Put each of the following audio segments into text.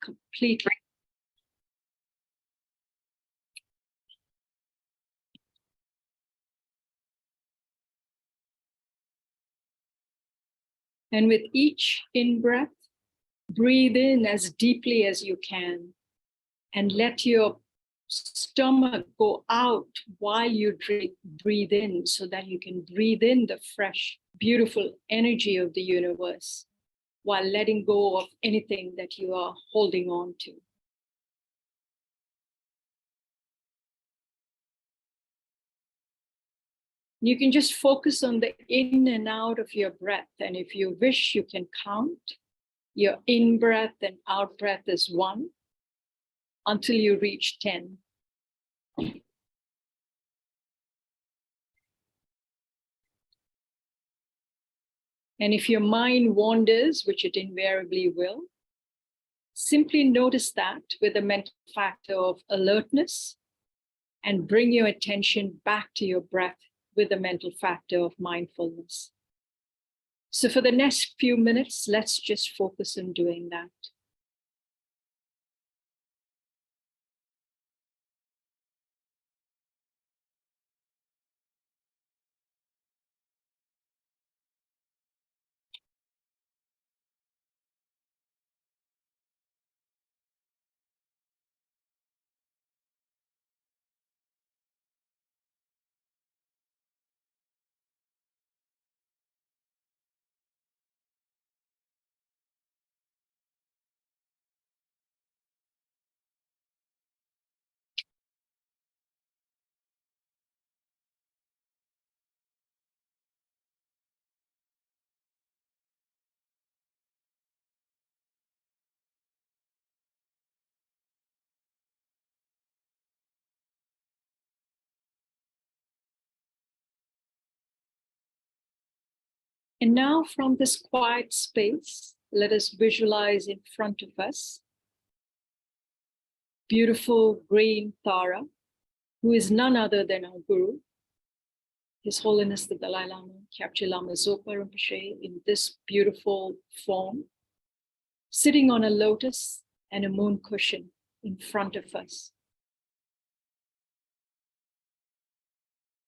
completely. And with each in-breath, breathe in as deeply as you can and let your stomach go out while you breathe in, so that you can breathe in the fresh, beautiful energy of the universe while letting go of anything that you are holding on to. You can just focus on the in and out of your breath. And if you wish, you can count your in breath and out breath as 1 until you reach 10. And if your mind wanders, which it invariably will, simply notice that with a mental factor of alertness and bring your attention back to your breath with a mental factor of mindfulness. So for the next few minutes, let's just focus on doing that. And now from this quiet space, let us visualize in front of us beautiful green Tara, who is none other than our Guru, His Holiness the Dalai Lama, Kyabche Lama Zopa Rinpoche, in this beautiful form, sitting on a lotus and a moon cushion in front of us.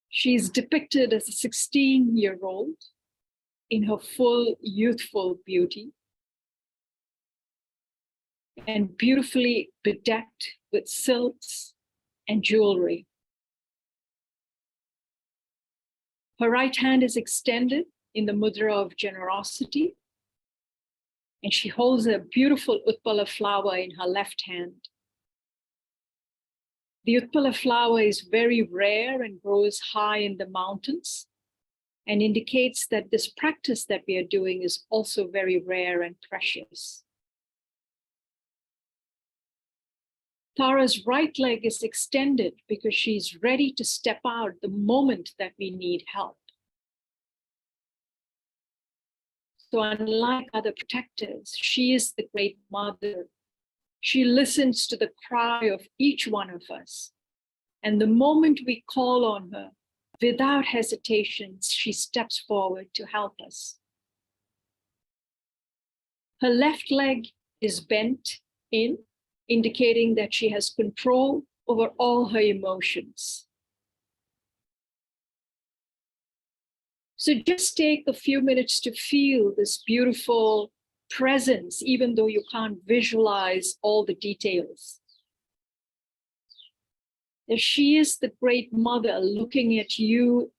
She is depicted as a 16-year-old in her full youthful beauty and beautifully bedecked with silks and jewelry. Her right hand is extended in the mudra of generosity, and she holds a beautiful Utpala flower in her left hand. The Utpala flower is very rare and grows high in the mountains, and indicates that this practice that we are doing is also very rare and precious. Tara's right leg is extended because she's ready to step out the moment that we need help. So unlike other protectors, she is the great mother. She listens to the cry of each one of us. And the moment we call on her, without hesitation, she steps forward to help us. Her left leg is bent in, indicating that she has control over all her emotions. So just take a few minutes to feel this beautiful presence, even though you can't visualize all the details. That she is the great mother looking at you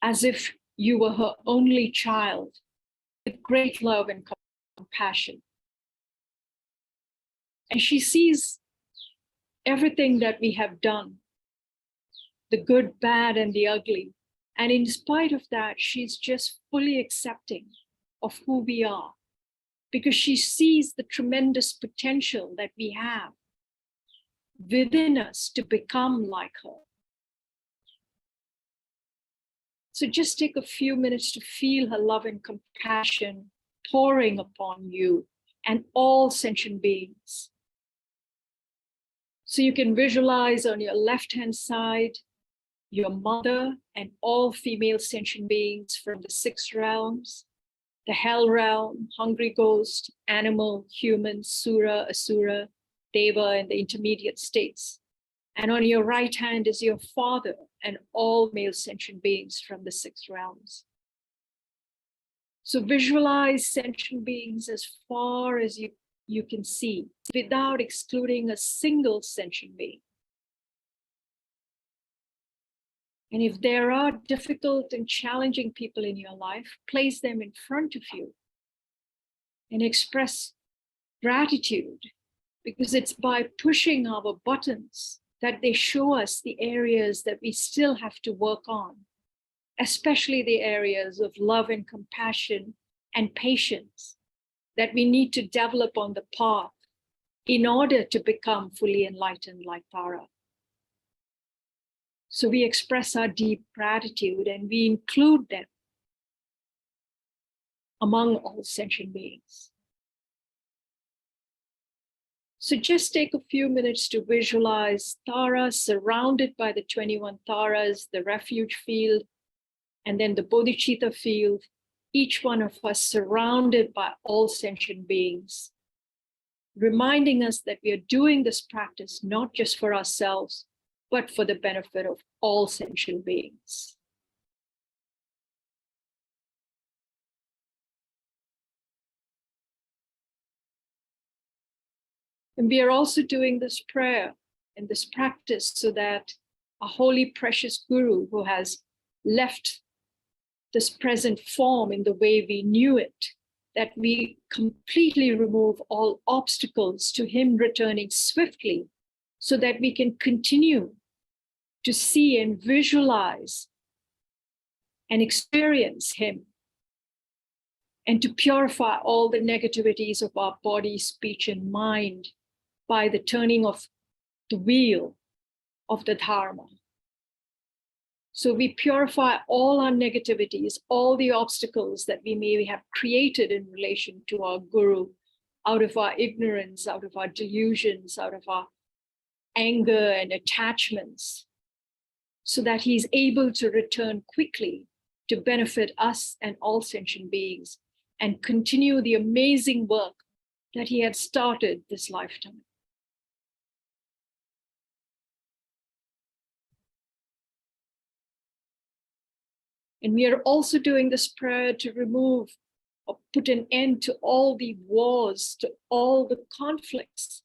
as if you were her only child, with great love and compassion. And she sees everything that we have done, the good, bad, and the ugly. And in spite of that, she's just fully accepting of who we are, because she sees the tremendous potential that we have within us to become like her. So just take a few minutes to feel her love and compassion pouring upon you and all sentient beings. So you can visualize on your left-hand side, your mother and all female sentient beings from the 6 realms, the hell realm, hungry ghost, animal, human, sura, asura, deva, and the intermediate states. And on your right hand is your father and all male sentient beings from the 6 realms. So visualize sentient beings as far as you can see without excluding a single sentient being. And if there are difficult and challenging people in your life, place them in front of you and express gratitude, because it's by pushing our buttons that they show us the areas that we still have to work on, especially the areas of love and compassion and patience that we need to develop on the path in order to become fully enlightened like Tara. So we express our deep gratitude and we include them among all sentient beings. So just take a few minutes to visualize Tara surrounded by the 21 Taras, the refuge field, and then the bodhicitta field, each one of us surrounded by all sentient beings, reminding us that we are doing this practice not just for ourselves, but for the benefit of all sentient beings. And we are also doing this prayer and this practice so that a holy, precious Guru who has left this present form in the way we knew it, that we completely remove all obstacles to him returning swiftly so that we can continue to see and visualize and experience him, and to purify all the negativities of our body, speech, and mind by the turning of the wheel of the Dharma. So we purify all our negativities, all the obstacles that we may have created in relation to our Guru, out of our ignorance, out of our delusions, out of our anger and attachments, so that he's able to return quickly to benefit us and all sentient beings and continue the amazing work that he had started this lifetime. And we are also doing this prayer to remove or put an end to all the wars, to all the conflicts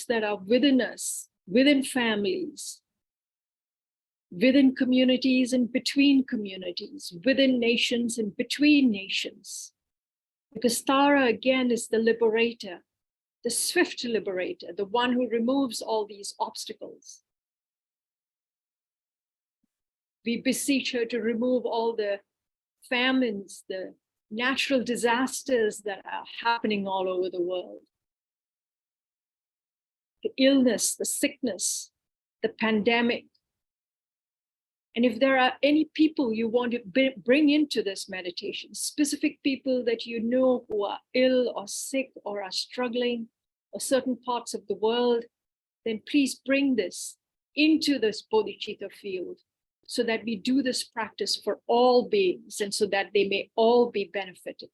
that are within us, within families, within communities and between communities, within nations and between nations. Because Tara, again, is the liberator, the swift liberator, the one who removes all these obstacles. We beseech her to remove all the famines, the natural disasters that are happening all over the world. The illness, the sickness, the pandemic. And if there are any people you want to bring into this meditation, specific people that you know who are ill or sick or are struggling or certain parts of the world, then please bring this into this bodhicitta field so that we do this practice for all beings and so that they may all be benefited.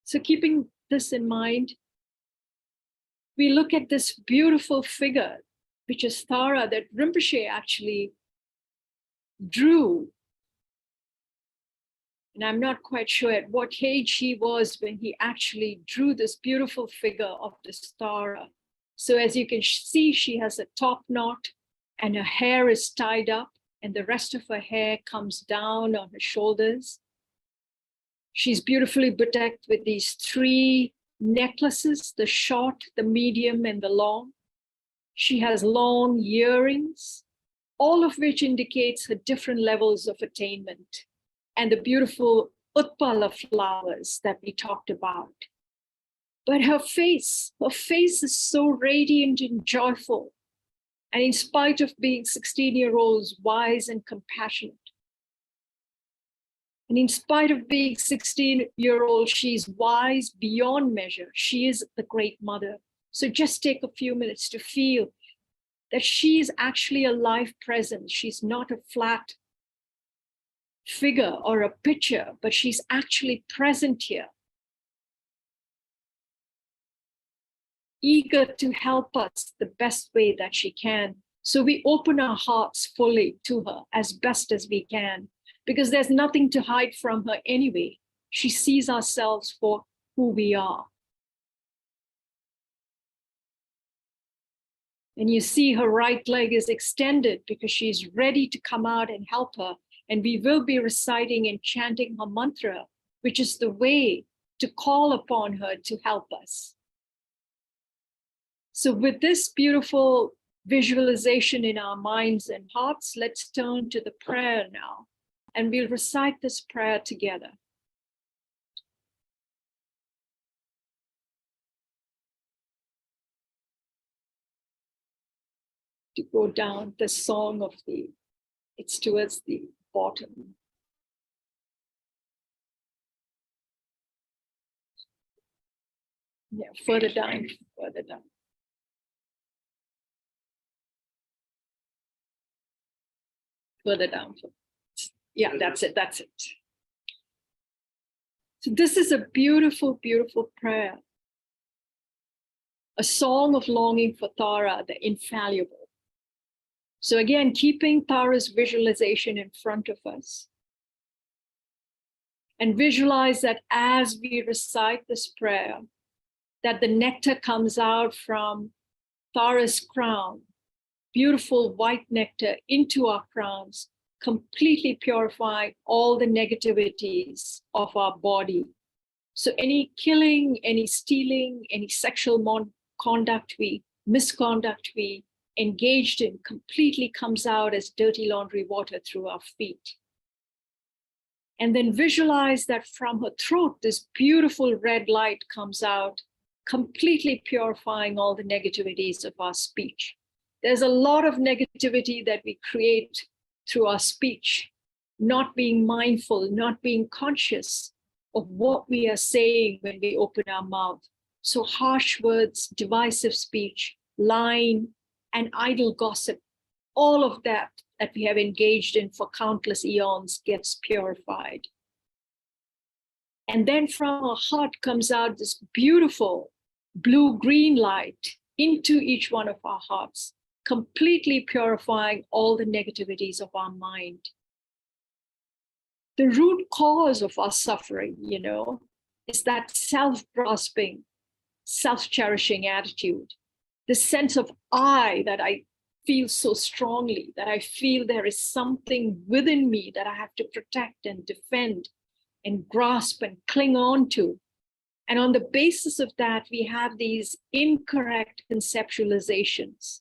So keeping this in mind, we look at this beautiful figure, which is Tara, that Rinpoche actually drew. And I'm not quite sure at what age he was when he actually drew this beautiful figure of this Tara. So as you can see, she has a top knot and her hair is tied up and the rest of her hair comes down on her shoulders. She's beautifully bedecked with these 3 necklaces, the short, the medium, and the long. She has long earrings, all of which indicates her different levels of attainment, and the beautiful utpala flowers that we talked about. But her face is so radiant and joyful. And in spite of being 16-year-old, wise and compassionate, and in spite of being 16-year-old, she's wise beyond measure. She is the great mother. So just take a few minutes to feel that she is actually a life presence. She's not a flat figure or a picture, but she's actually present here, eager to help us the best way that she can. So we open our hearts fully to her as best as we can, because there's nothing to hide from her anyway. She sees ourselves for who we are. And you see her right leg is extended because she's ready to come out and help her. And we will be reciting and chanting her mantra, which is the way to call upon her to help us. So with this beautiful visualization in our minds and hearts, let's turn to the prayer now. And we'll recite this prayer together. To go down the song of it's towards the bottom. Yeah, further down, further down. Further down. Yeah, that's it, that's it. So this is a beautiful, beautiful prayer. A song of longing for Tara, the infallible. So again, keeping Tara's visualization in front of us. And visualize that as we recite this prayer, that the nectar comes out from Tara's crown, beautiful white nectar into our crowns, completely purifying all the negativities of our body. So any killing, any stealing, any sexual misconduct we engaged in completely comes out as dirty laundry water through our feet. And then visualize that from her throat, this beautiful red light comes out, completely purifying all the negativities of our speech. There's a lot of negativity that we create through our speech, not being mindful, not being conscious of what we are saying when we open our mouth. So harsh words, divisive speech, lying, and idle gossip, all of that we have engaged in for countless eons gets purified. And then from our heart comes out this beautiful blue-green light into each one of our hearts, completely purifying all the negativities of our mind. The root cause of our suffering, is that self-grasping, self-cherishing attitude, the sense of I that I feel so strongly, that I feel there is something within me that I have to protect and defend and grasp and cling on to. And on the basis of that, we have these incorrect conceptualizations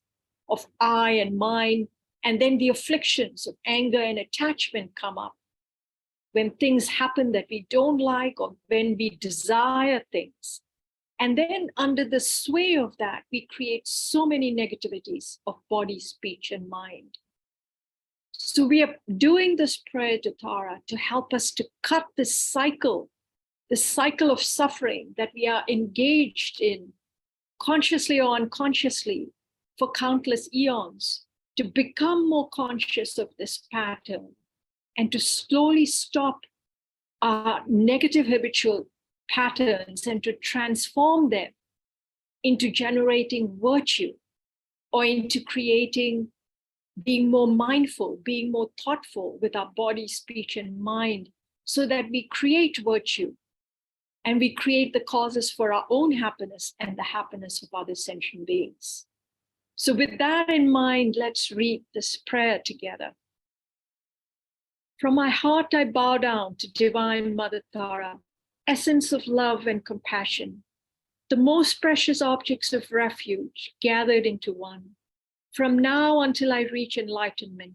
of I and mine, and then the afflictions of anger and attachment come up when things happen that we don't like, or when we desire things. And then under the sway of that, we create so many negativities of body, speech, and mind. So we are doing this prayer to Tara to help us to cut this cycle of suffering that we are engaged in, consciously or unconsciously, for countless eons, to become more conscious of this pattern and to slowly stop our negative habitual patterns and to transform them into generating virtue, or into creating, being more mindful, being more thoughtful with our body, speech, and mind, so that we create virtue and we create the causes for our own happiness and the happiness of other sentient beings. So with that in mind, let's read this prayer together. From my heart, I bow down to Divine Mother Tara, essence of love and compassion, the most precious objects of refuge gathered into one. From now until I reach enlightenment,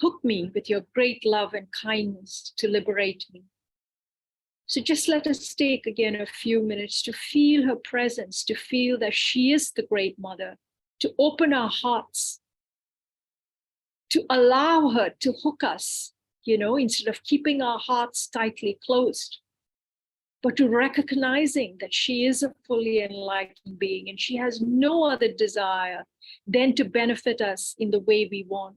hook me with your great love and kindness to liberate me. So just let us take again a few minutes to feel her presence, to feel that she is the great mother, to open our hearts, to allow her to hook us, instead of keeping our hearts tightly closed, but to recognizing that she is a fully enlightened being and she has no other desire than to benefit us in the way we want.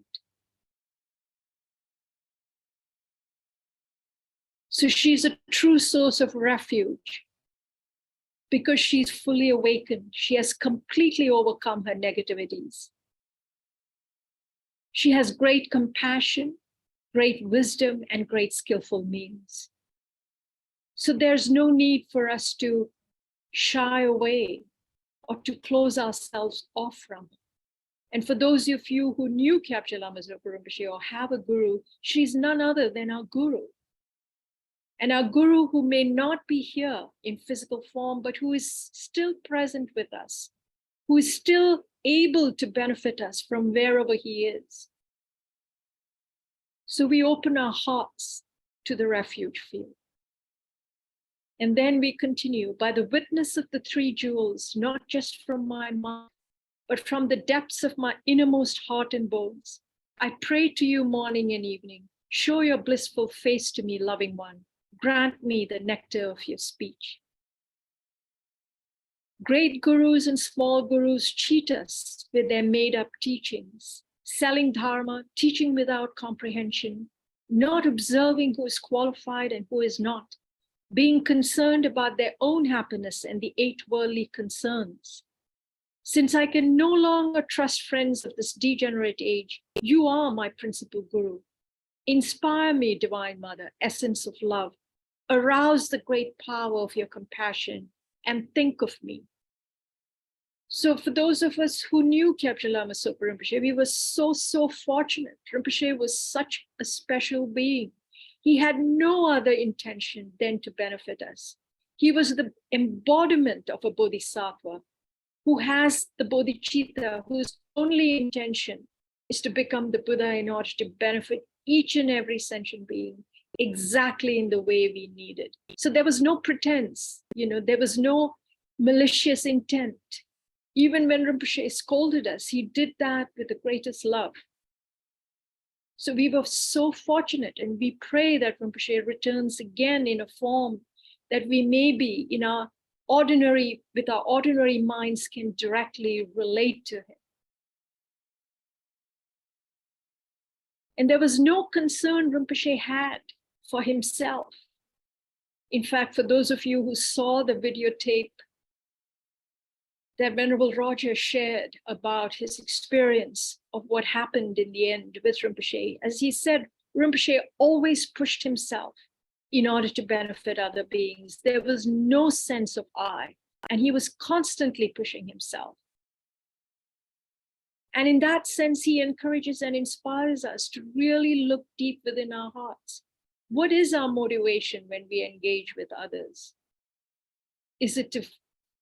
So she's a true source of refuge because she's fully awakened. She has completely overcome her negativities. She has great compassion, great wisdom, and great skillful means. So there's no need for us to shy away or to close ourselves off from her. And for those of you who knew Kyabje Lama Zopa Rinpoche or have a guru, she's none other than our guru. And our guru who may not be here in physical form, but who is still present with us, who is still able to benefit us from wherever he is. So we open our hearts to the refuge field. And then we continue, by the witness of the three jewels, not just from my mind, but from the depths of my innermost heart and bones, I pray to you morning and evening. Show your blissful face to me, loving one. Grant me the nectar of your speech. Great gurus and small gurus cheat us with their made-up teachings, selling dharma, teaching without comprehension, not observing who is qualified and who is not, being concerned about their own happiness and the 8 worldly concerns. Since I can no longer trust friends of this degenerate age, you are my principal guru. Inspire me, Divine Mother, essence of love. Arouse the great power of your compassion and think of me. So for those of us who knew Kyabje Lama Zopa Rinpoche, we were so fortunate. Rinpoche was such a special being. He had no other intention than to benefit us. He was the embodiment of a bodhisattva who has the bodhicitta, whose only intention is to become the Buddha in order to benefit each and every sentient being exactly in the way we needed. So there was no pretense, there was no malicious intent. Even when Rinpoche scolded us, he did that with the greatest love. So we were so fortunate, and we pray that Rinpoche returns again in a form that we may be with our ordinary minds can directly relate to him. And there was no concern Rinpoche had for himself. In fact, for those of you who saw the videotape that Venerable Roger shared about his experience of what happened in the end with Rinpoche, as he said, Rinpoche always pushed himself in order to benefit other beings. There was no sense of I, and he was constantly pushing himself. And in that sense, he encourages and inspires us to really look deep within our hearts. What is our motivation when we engage with others? Is it to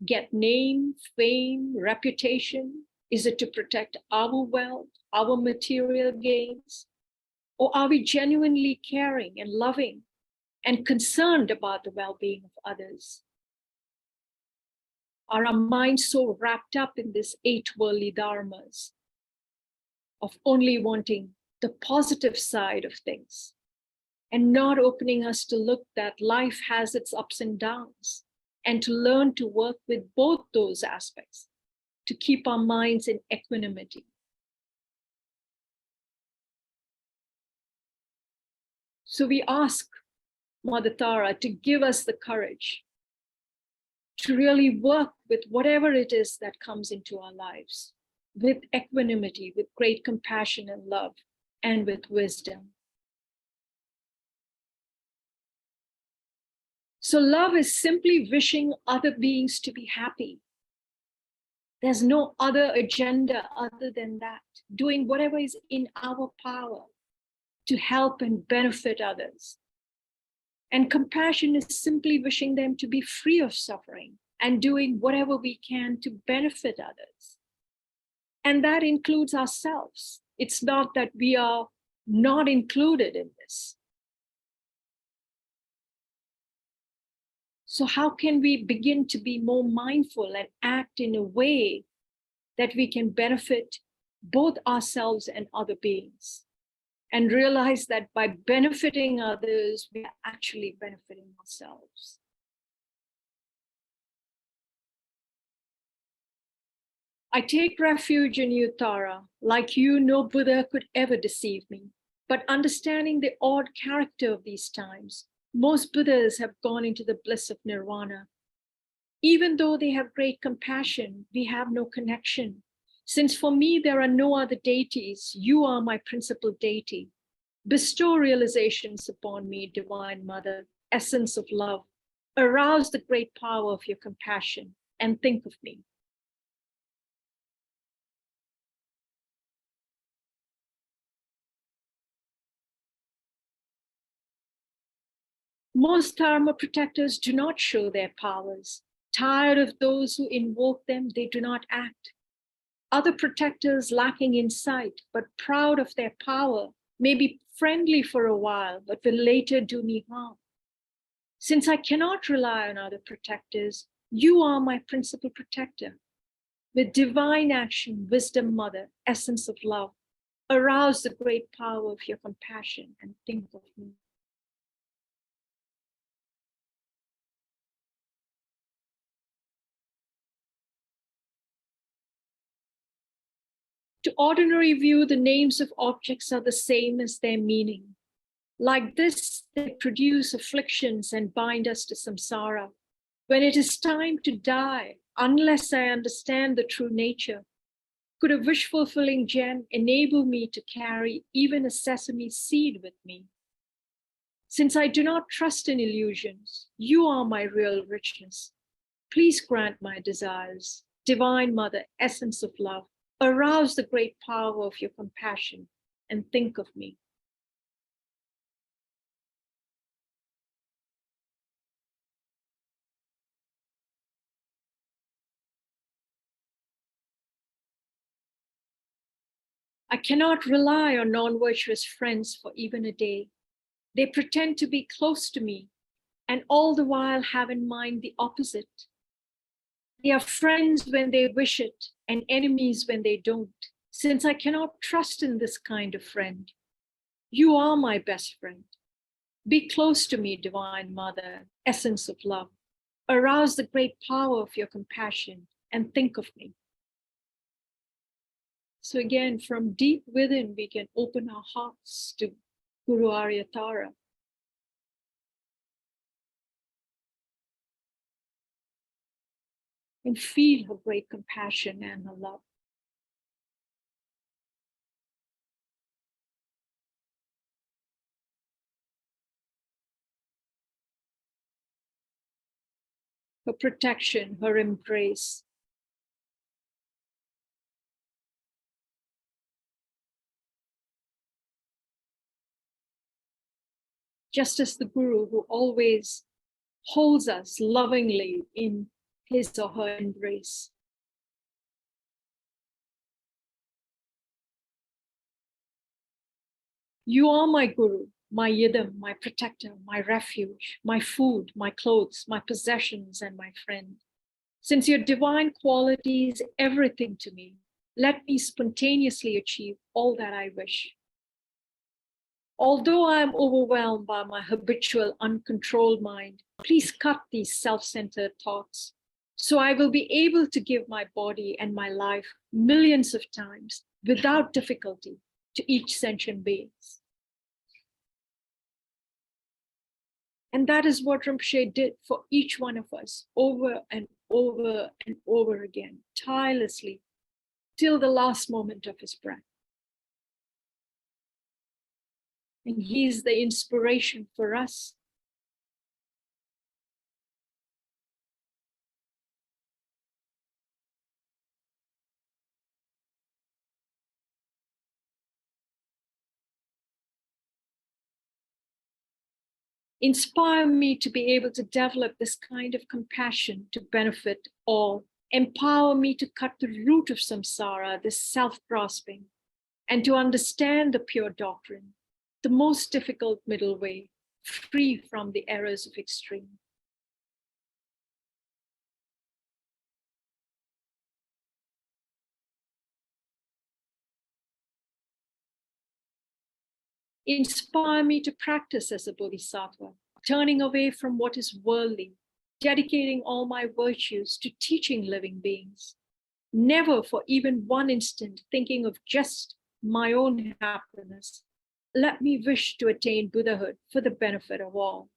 get name, fame, reputation? Is it to protect our wealth, our material gains? Or are we genuinely caring and loving and concerned about the well-being of others? Are our minds so wrapped up in this 8 worldly dharmas of only wanting the positive side of things and not opening us to look that life has its ups and downs, and to learn to work with both those aspects to keep our minds in equanimity? So we ask Mother Tara to give us the courage to really work with whatever it is that comes into our lives, with equanimity, with great compassion and love, and with wisdom. So love is simply wishing other beings to be happy. There's no other agenda other than that, doing whatever is in our power to help and benefit others. And compassion is simply wishing them to be free of suffering and doing whatever we can to benefit others. And that includes ourselves. It's not that we are not included in this. So how can we begin to be more mindful and act in a way that we can benefit both ourselves and other beings? And realize that by benefiting others, we are actually benefiting ourselves. I take refuge in you, Tara. Like you, no Buddha could ever deceive me. But understanding the odd character of these times, Most Buddhas have gone into the bliss of nirvana. Even though they have great compassion, we have no connection. Since for me there are no other deities, you are my principal deity. Bestow realizations upon me, Divine Mother, essence of love. Arouse the great power of your compassion and think of me. Most Dharma protectors do not show their powers. Tired of those who invoke them, they do not act. Other protectors lacking insight, but proud of their power, may be friendly for a while, but will later do me harm. Since I cannot rely on other protectors, you are my principal protector. With divine action, wisdom, Mother, essence of love, arouse the great power of your compassion and think of me. To ordinary view, the names of objects are the same as their meaning. Like this, they produce afflictions and bind us to samsara. When it is time to die, unless I understand the true nature, could a wish-fulfilling gem enable me to carry even a sesame seed with me? Since I do not trust in illusions, you are my real richness. Please grant my desires. Divine Mother, essence of love, arouse the great power of your compassion and think of me. I cannot rely on non-virtuous friends for even a day. They pretend to be close to me and all the while have in mind the opposite. They are friends when they wish it and enemies when they don't. Since I cannot trust in this kind of friend, you are my best friend. Be close to me, Divine Mother, essence of love. Arouse the great power of your compassion and think of me. So again, from deep within, we can open our hearts to Guru Aryatara. And feel her great compassion and her love. Her protection, her embrace. Just as the Guru who always holds us lovingly in his or her embrace. You are my Guru, my Yidam, my protector, my refuge, my food, my clothes, my possessions, and my friend. Since your divine quality is everything to me, let me spontaneously achieve all that I wish. Although I am overwhelmed by my habitual uncontrolled mind, please cut these self-centered thoughts so I will be able to give my body and my life millions of times without difficulty to each sentient being. And that is what Rinpoche did for each one of us over and over and over again, tirelessly, till the last moment of his breath. And he is the inspiration for us. Inspire me to be able to develop this kind of compassion to benefit all. Empower me to cut the root of samsara, this self-grasping, and to understand the pure doctrine, the most difficult middle way, free from the errors of extreme. Inspire me to practice as a bodhisattva, turning away from what is worldly, dedicating all my virtues to teaching living beings, never for even one instant thinking of just my own happiness. Let me wish to attain Buddhahood for the benefit of all.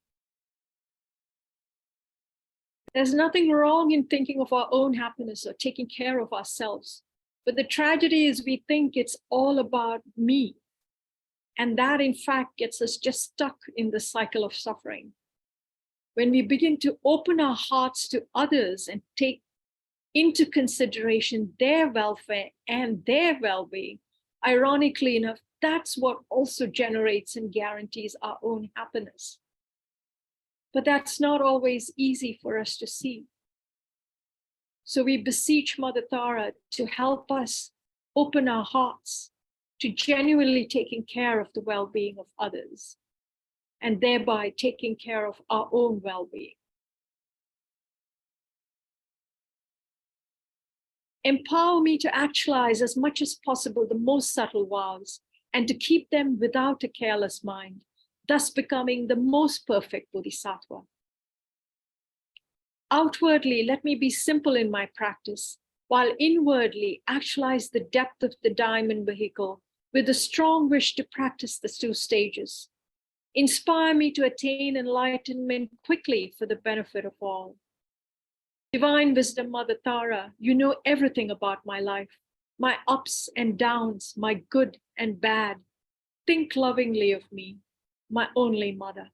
There's nothing wrong in thinking of our own happiness or taking care of ourselves. But the tragedy is we think it's all about me. And that, in fact, gets us just stuck in the cycle of suffering. When we begin to open our hearts to others and take into consideration their welfare and their well-being, ironically enough, that's what also generates and guarantees our own happiness. But that's not always easy for us to see. So we beseech Mother Tara to help us open our hearts to genuinely taking care of the well-being of others, and thereby taking care of our own well-being. Empower me to actualize as much as possible the most subtle vows and to keep them without a careless mind, thus becoming the most perfect Bodhisattva. Outwardly, let me be simple in my practice, while inwardly actualize the depth of the diamond vehicle with a strong wish to practice the 2 stages. Inspire me to attain enlightenment quickly for the benefit of all. Divine Wisdom, Mother Tara, you know everything about my life, my ups and downs, my good and bad. Think lovingly of me, my only mother.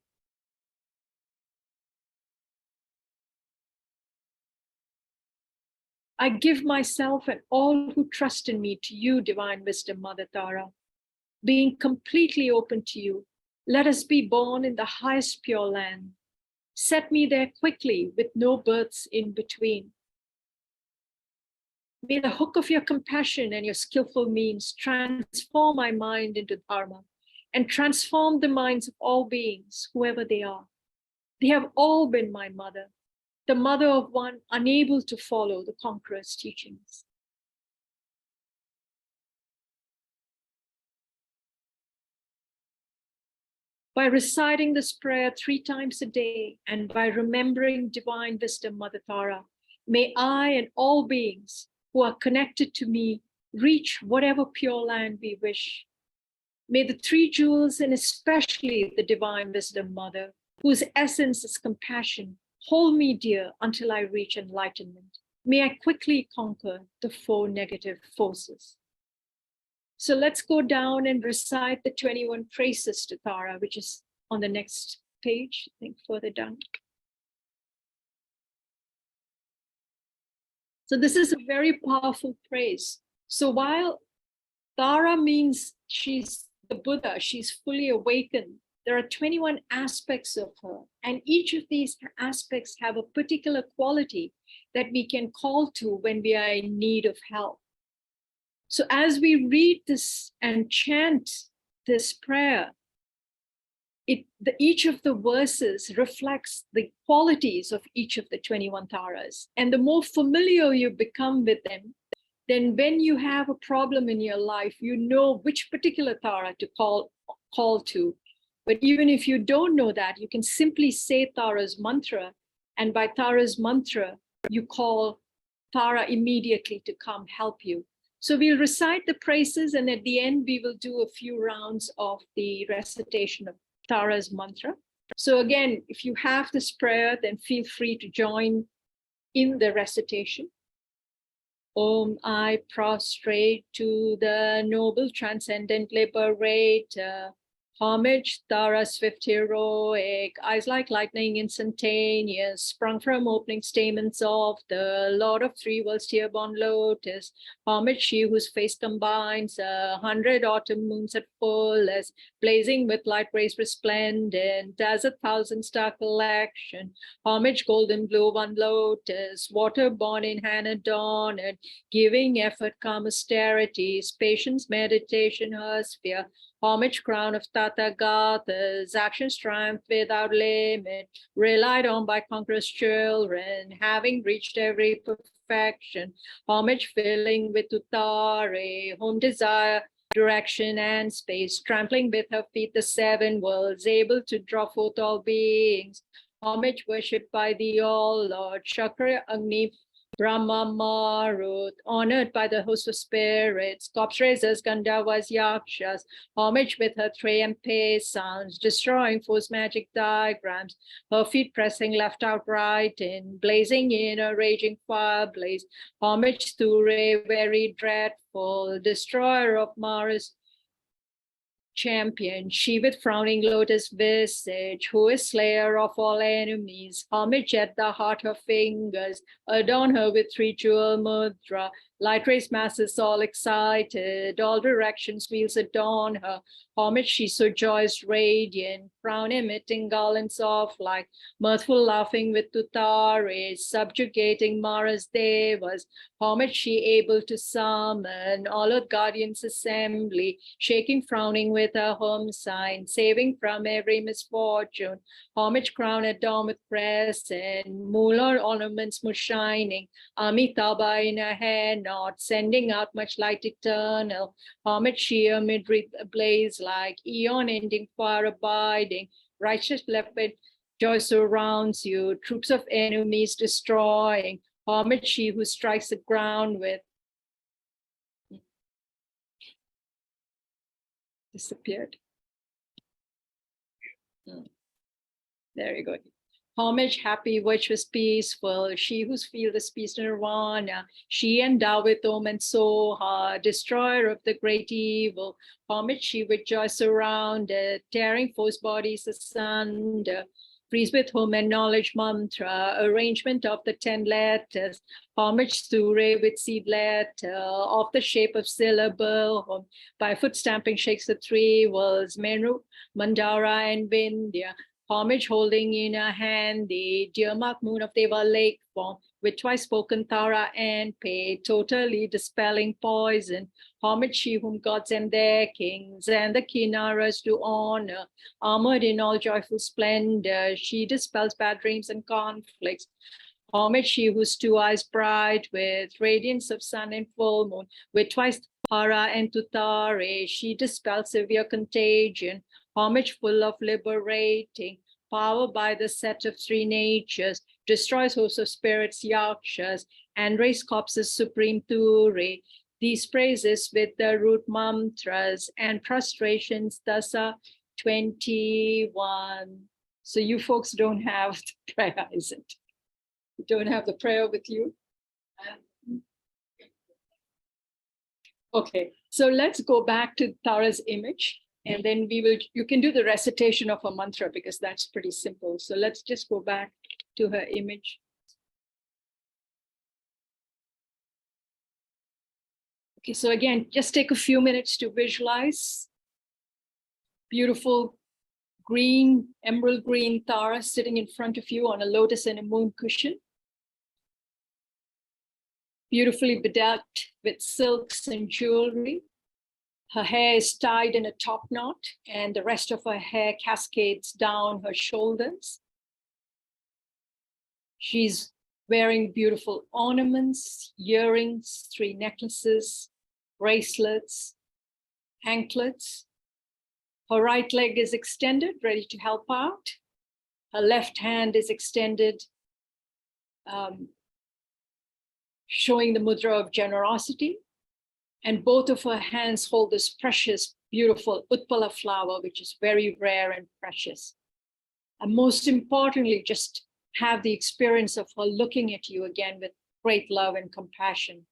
I give myself and all who trust in me to you, Divine Wisdom, Mother Tara. Being completely open to you, let us be born in the highest pure land. Set me there quickly with no births in between. May the hook of your compassion and your skillful means transform my mind into dharma and transform the minds of all beings, whoever they are. They have all been my mother, the mother of one unable to follow the conqueror's teachings. By reciting this prayer 3 times a day and by remembering Divine Wisdom, Mother Tara, may I and all beings who are connected to me reach whatever pure land we wish. May the 3 jewels, and especially the Divine Wisdom Mother, whose essence is compassion, hold me dear until I reach enlightenment. May I quickly conquer the 4 negative forces. So let's go down and recite the 21 praises to Tara, which is on the next page, I think further down. So this is a very powerful praise. So while Tara means she's the Buddha, she's fully awakened, there are 21 aspects of her, and each of these aspects have a particular quality that we can call to when we are in need of help. So as we read this and chant this prayer, each of the verses reflects the qualities of each of the 21 Taras. And the more familiar you become with them, then when you have a problem in your life, you know which particular Tara to call to. But even if you don't know that, you can simply say Tara's mantra. And by Tara's mantra, you call Tara immediately to come help you. So we'll recite the praises, and at the end, we will do a few rounds of the recitation of Tara's mantra. So again, if you have this prayer, then feel free to join in the recitation. Om, I prostrate to the noble transcendent liberator. Homage, Tara, swift heroic, eyes like lightning instantaneous, sprung from opening stamens of the Lord of 3 worlds, tear-born lotus. Homage, she whose face combines 100 autumn moons at fullest, blazing with light rays resplendent as 1,000-star collection. Homage, golden globe on lotus, water-born in hand adorned, giving effort, calm austerities, patience, meditation, her sphere. Homage, crown of Tathagatas, actions triumph without limit, relied on by conquerors' children, having reached every perfection. Homage, filling with Uttare, whom desire, direction, and space, trampling with her feet the 7 worlds, able to draw forth all beings. Homage, worshipped by the All Lord, Chakra, Agni, Brahma Marut, honored by the host of spirits, corpse raisers, Gandharvas, Yakshas, homage with her Trayampe sounds, destroying foes' magic diagrams, her feet pressing left out right in, blazing in a raging fire blaze, homage to Ray, very dreadful, destroyer of Mara's champion, she with frowning lotus visage, who is slayer of all enemies, homage at the heart her fingers, adorn her with three jewel mudra, light rays masses all excited, all directions wheels adorn her, homage she so joyous radiant, crown emitting garlands of light, mirthful laughing with tutares, subjugating Mara's devas, homage she able to summon all her guardians assembly, shaking frowning with her home sign, saving from every misfortune, homage crown adorned with crescent, moolah ornaments more shining, Amitabha in her hair knot, sending out much light eternal, homage she amid blaze like, eon ending fire abiding, righteous leopard joy surrounds you, troops of enemies destroying, homage she who strikes the ground with, disappeared. There you go. Homage, happy, virtuous, peaceful, she whose field is peace nirvana, she endowed with Om and Soha, destroyer of the great evil, homage she with joy surrounded, tearing foes' bodies asunder, freeze with Om and knowledge mantra, arrangement of the 10 letters, homage Sure with seed letter, of the shape of syllable, by foot stamping shakes the three worlds, Menu, Mandara and Vindhya, homage holding in a hand the dear mark moon of Deva lake form, with twice spoken Tara and Pay, totally dispelling poison, homage she whom gods and their kings and the Kinnaras do honor, armored in all joyful splendor, she dispels bad dreams and conflicts, homage she whose two eyes bright with radiance of sun and full moon, with twice Hara and Tutare, she dispels severe contagion, homage full of liberating, power by the set of three natures, destroys hosts of spirits, yakshas, and raise corpses supreme Ture. These praises with the root mantras and prostrations, dasa 21. So you folks don't have the prayer, is it? You don't have the prayer with you? Okay, so let's go back to Tara's image. And then you can do the recitation of a mantra because that's pretty simple. So let's just go back to her image. Okay, so again, just take a few minutes to visualize beautiful green, emerald green Tara sitting in front of you on a lotus and a moon cushion. Beautifully bedecked with silks and jewelry. Her hair is tied in a top knot and the rest of her hair cascades down her shoulders. She's wearing beautiful ornaments, earrings, 3 necklaces, bracelets, anklets. Her right leg is extended, ready to help out. Her left hand is extended, showing the mudra of generosity. And both of her hands hold this precious, beautiful Utpala flower, which is very rare and precious. And most importantly, just have the experience of her looking at you again with great love and compassion.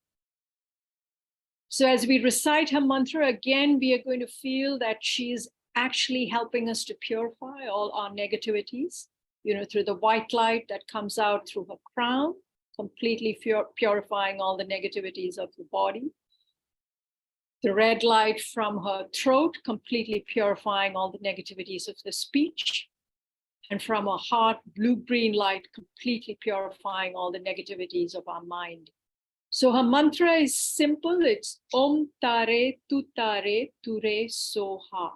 So as we recite her mantra, again, we are going to feel that she's actually helping us to purify all our negativities, through the white light that comes out through her crown, completely purifying all the negativities of the body. The red light from her throat, completely purifying all the negativities of the speech. And from her heart, blue-green light, completely purifying all the negativities of our mind. So her mantra is simple. It's Om Tare Tutare Ture Soha.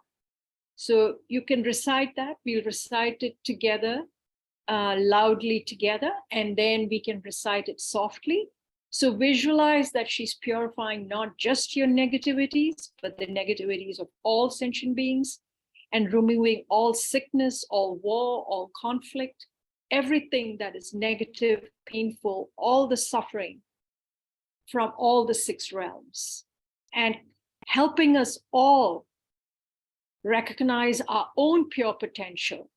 So you can recite that. We'll recite it together, loudly together, and then we can recite it softly. So visualize that she's purifying not just your negativities, but the negativities of all sentient beings, and removing all sickness, all war, all conflict, everything that is negative, painful, all the suffering from all the 6 realms, and helping us all recognize our own pure potential,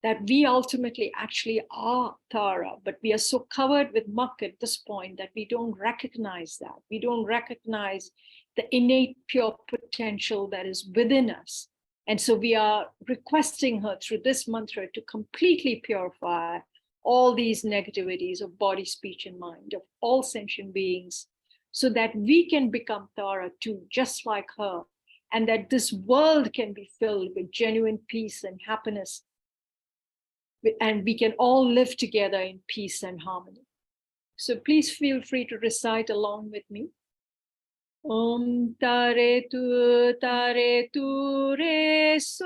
that we ultimately actually are Tara, but we are so covered with muck at this point that we don't recognize that. We don't recognize the innate pure potential that is within us. And so we are requesting her through this mantra to completely purify all these negativities of body, speech, and mind, of all sentient beings, so that we can become Tara too, just like her, and that this world can be filled with genuine peace and happiness, and we can all live together in peace and harmony. So please feel free to recite along with me. Om tare tu re so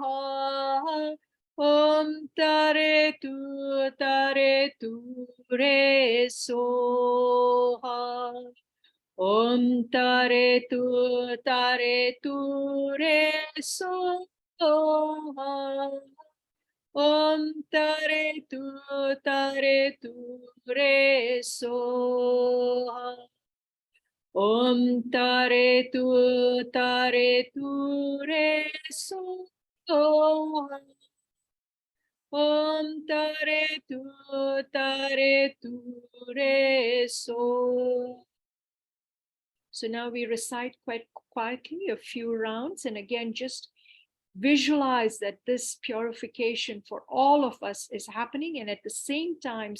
ha. Om tare tu re so ha. Om tare tu re so ha. Om tare tu re so ha. Om tare tu re so ha. Om tare tu re so. So now we recite quite quietly a few rounds, and again just visualize that this purification for all of us is happening, and at the same time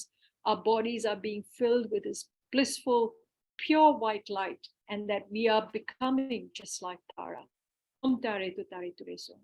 our bodies are being filled with this blissful pure white light, and that we are becoming just like Tara. Om tare tu re so.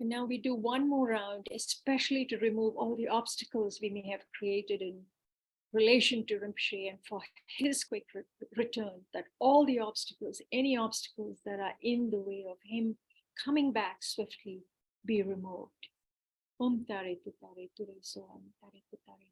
And now we do one more round, especially to remove all the obstacles we may have created in relation to Rinpoche, and for his quick return, that all the obstacles, any obstacles that are in the way of him coming back swiftly, be removed. Om tare tu re so, om tare tu re so.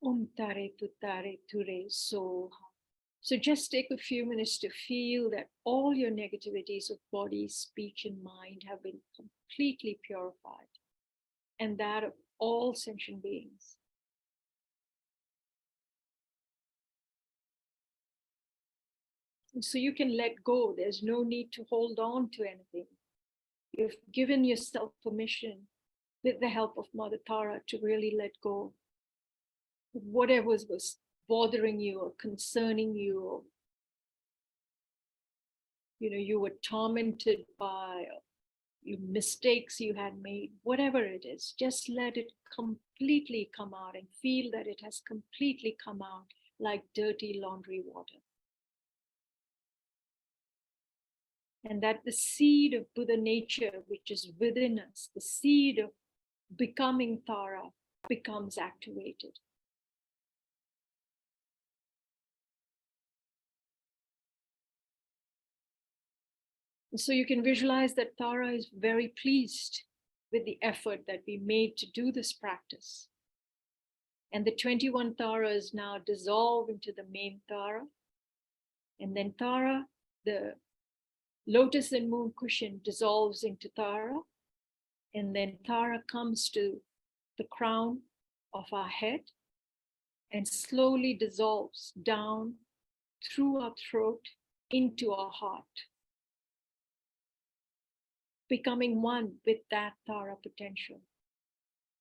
Om tare tu re so. So just take a few minutes to feel that all your negativities of body, speech, and mind have been completely purified, and that of all sentient beings. So you can let go. There's no need to hold on to anything. You've given yourself permission with the help of Mother Tara to really let go of whatever was bothering you or concerning you, or you were tormented by, mistakes you had made, whatever it is. Just let it completely come out and feel that it has completely come out like dirty laundry water. And that the seed of Buddha nature, which is within us, the seed of becoming Tara, becomes activated. So you can visualize that Tara is very pleased with the effort that we made to do this practice. And the 21 Taras now dissolve into the main Tara. And then Tara, the lotus and moon cushion, dissolves into Tara. And then Tara comes to the crown of our head and slowly dissolves down through our throat into our heart, becoming one with that Tara potential.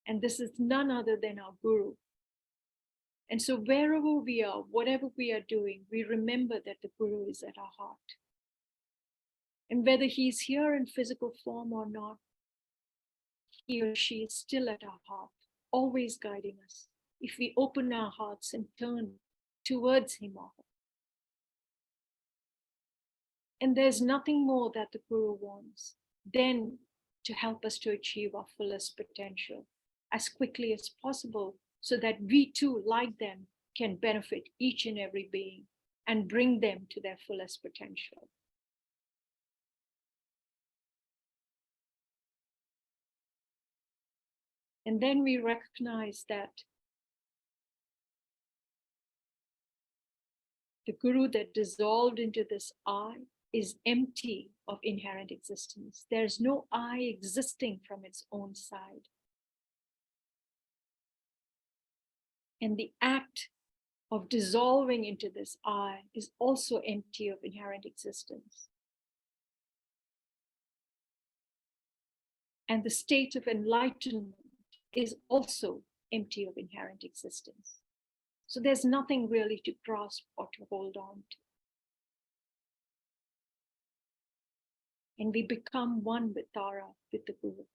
And this is none other than our Guru. And so wherever we are, whatever we are doing, we remember that the Guru is at our heart. And whether he's here in physical form or not, he or she is still at our heart, always guiding us, if we open our hearts and turn towards him or her. And there's nothing more that the Guru wants than to help us to achieve our fullest potential as quickly as possible, so that we too, like them, can benefit each and every being and bring them to their fullest potential. And then we recognize that the Guru that dissolved into this I is empty of inherent existence. There's no I existing from its own side. And the act of dissolving into this I is also empty of inherent existence. And the state of enlightenment is also empty of inherent existence. So there's nothing really to grasp or to hold on to. And we become one with Tara, with the Guru.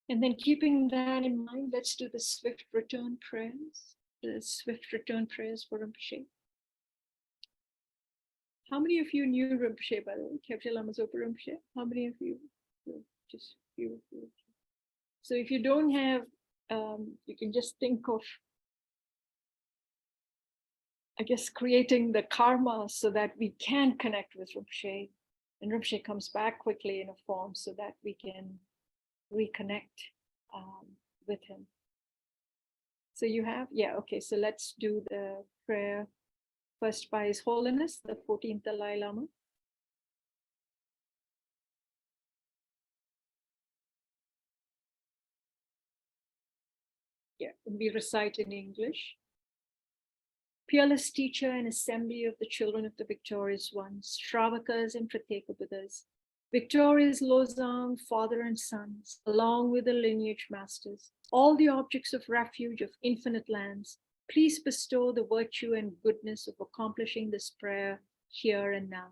And then keeping that in mind, let's do the swift return prayers. The swift return prayers for Rinpoche. How many of you knew Rinpoche, by the way? Khepje Lama Zopa Rinpoche? How many of you? Just a few of you. So if you don't have, you can just think of, I guess, creating the karma so that we can connect with Rinpoche. And Rinpoche comes back quickly in a form so that we can reconnect with him. So you have, yeah, okay, so let's do the prayer first by His Holiness, the 14th Dalai Lama. Yeah, we recite in English. Peerless teacher and assembly of the children of the victorious ones, Shravakas and Pratyeka Buddhas, victorious Losang, father and sons, along with the lineage masters, all the objects of refuge of infinite lands, please bestow the virtue and goodness of accomplishing this prayer here and now.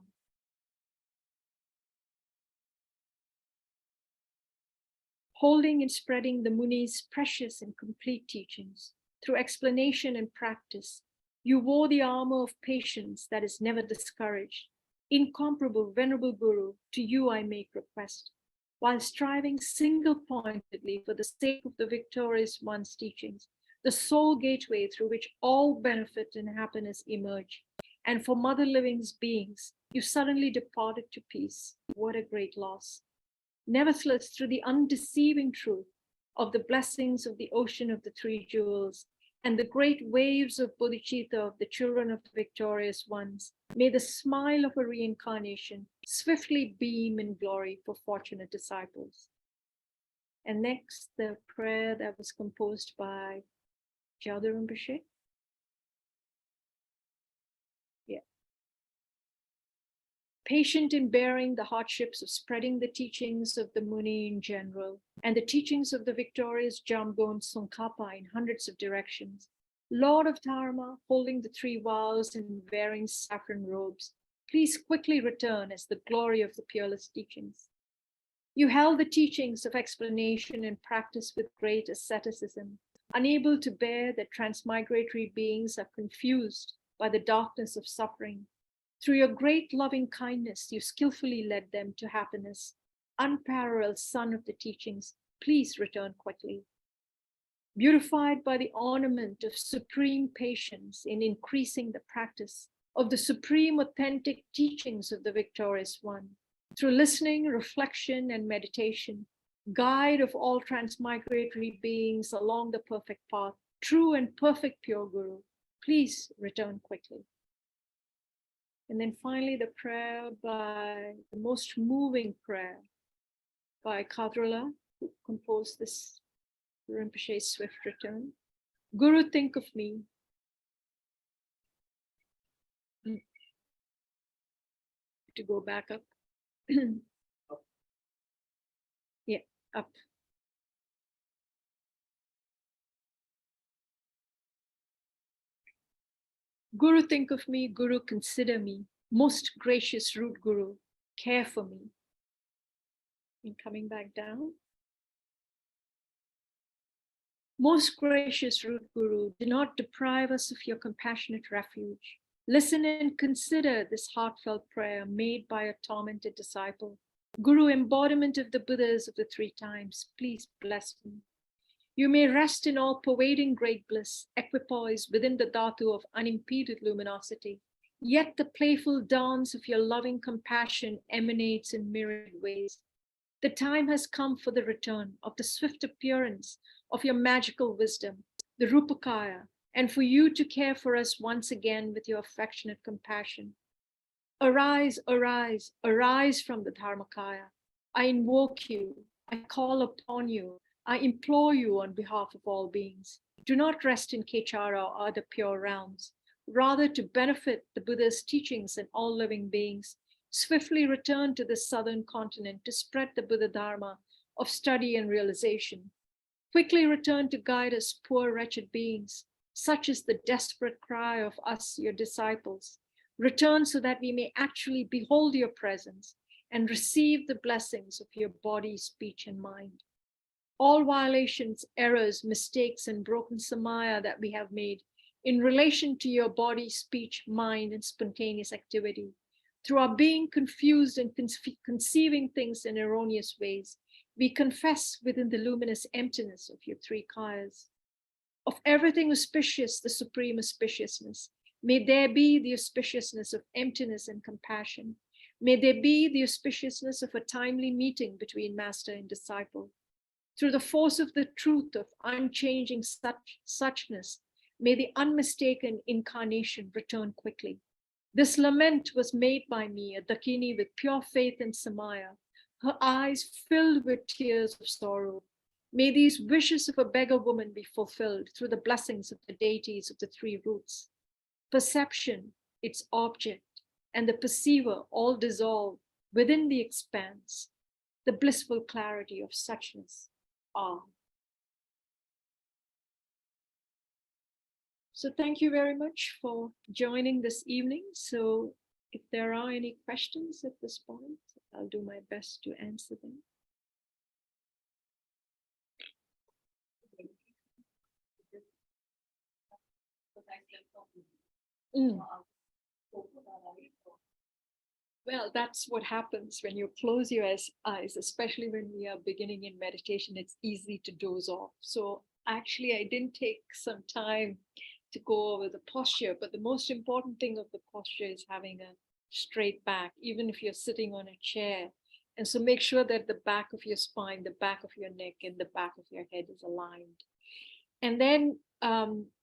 Holding and spreading the Muni's precious and complete teachings through explanation and practice, you wore the armor of patience that is never discouraged. Incomparable Venerable Guru, to you I make request, while striving single-pointedly for the sake of the victorious one's teachings, the sole gateway through which all benefit and happiness emerge. And for Mother Living's beings, you suddenly departed to peace. What a great loss. Nevertheless, through the undeceiving truth of the blessings of the ocean of the three jewels and the great waves of bodhicitta of the children of the victorious ones, may the smile of a reincarnation swiftly beam in glory for fortunate disciples. And next, the prayer that was composed by Gyalda Rinpoche. Yeah. Patient in bearing the hardships of spreading the teachings of the Muni in general, and the teachings of the victorious Jamgon Tsongkhapa in hundreds of directions, Lord of Dharma, holding the 3 vows and wearing saffron robes, please quickly return as the glory of the peerless teachings. You held the teachings of explanation and practice with great asceticism, unable to bear that transmigratory beings are confused by the darkness of suffering. Through your great loving kindness, you skillfully led them to happiness. Unparalleled Son of the teachings, please return quickly. Beautified by the ornament of supreme patience in increasing the practice of the supreme authentic teachings of the victorious one, through listening, reflection, and meditation, guide of all transmigratory beings along the perfect path, true and perfect pure Guru, please return quickly. And then finally, the prayer by the most moving prayer by Kadrula, who composed this Rinpoche's swift return. Guru, think of me. To go back up. Yeah, up. Guru, think of me. Guru, consider me. Most gracious root Guru, care for me. And coming back down. Most gracious root Guru, do not deprive us of your compassionate refuge. Listen and consider this heartfelt prayer made by a tormented disciple. Guru, embodiment of the Buddhas of the 3 times, please bless me. You may rest in all pervading great bliss, equipoised within the dhatu of unimpeded luminosity. Yet the playful dance of your loving compassion emanates in myriad ways. The time has come for the return of the swift appearance of your magical wisdom, the Rupakaya, and for you to care for us once again with your affectionate compassion. Arise, arise, arise from the Dharmakaya. I invoke you, I call upon you, I implore you on behalf of all beings. Do not rest in Kechara or other pure realms. Rather, to benefit the Buddha's teachings and all living beings, swiftly return to the southern continent to spread the Buddha Dharma of study and realization. Quickly return to guide us poor wretched beings. Such is the desperate cry of us, your disciples. Return so that we may actually behold your presence and receive the blessings of your body, speech, and mind. All violations, errors, mistakes, and broken samaya that we have made in relation to your body, speech, mind, and spontaneous activity, through our being confused and conceiving things in erroneous ways, we confess within the luminous emptiness of your 3 kayas. Of everything auspicious, the supreme auspiciousness, may there be the auspiciousness of emptiness and compassion. May there be the auspiciousness of a timely meeting between master and disciple. Through the force of the truth of unchanging suchness, may the unmistaken incarnation return quickly. This lament was made by me, a Dakini with pure faith in Samaya, her eyes filled with tears of sorrow. May these wishes of a beggar woman be fulfilled through the blessings of the deities of the 3 roots. Perception, its object, and the perceiver all dissolve within the expanse, the blissful clarity of suchness are. So thank you very much for joining this evening. So if there are any questions at this point, I'll do my best to answer them. Well, that's what happens when you close your eyes, especially when we are beginning in meditation. It's easy to doze off. So actually, I didn't take some time to go over the posture, but the most important thing of the posture is having a straight back, even if you're sitting on a chair. And so make sure that the back of your spine, the back of your neck, and the back of your head is aligned. And then